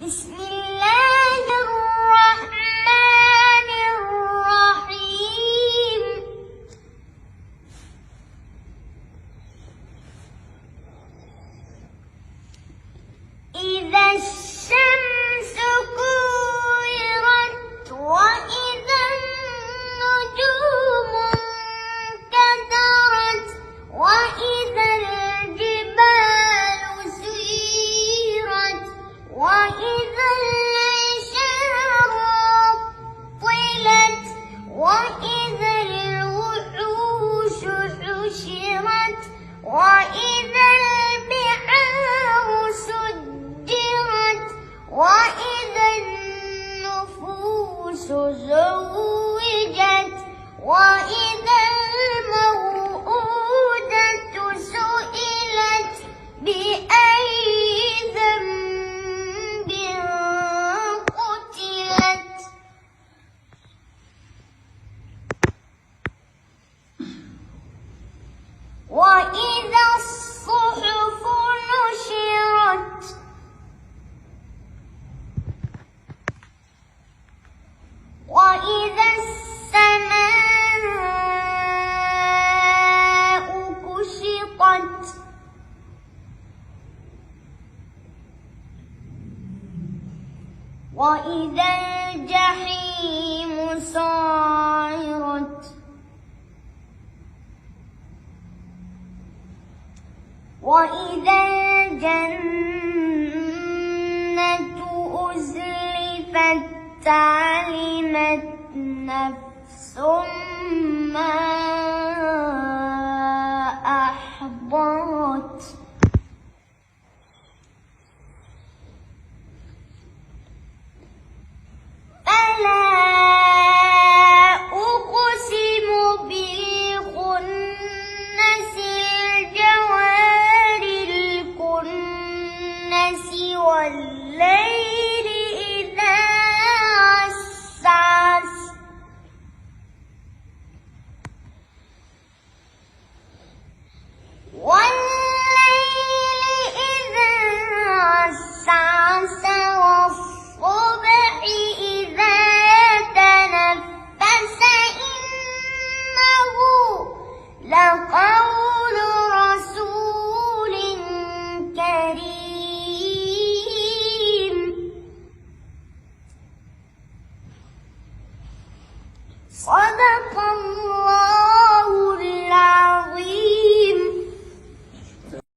بسم الله الرحمن الرحيم. إذا الشمس كورت وإذا النجوم انكدرت وإذا الجبال سيرت وإذا العشار عطلت وإذا الوحوش حشرت وإذا البحار سجرت وإذا النفوس زوجت وإذا الموءودة سئلت بأي ذنب قتلت. وإذا الصحف نشرت وإذا السماء كشطت وإذا الجحيم سعرت وإذا الجنة أزلفت علمت نفس ما أحضرت. فلا أقسم بالخنس الجوار الكنس والليل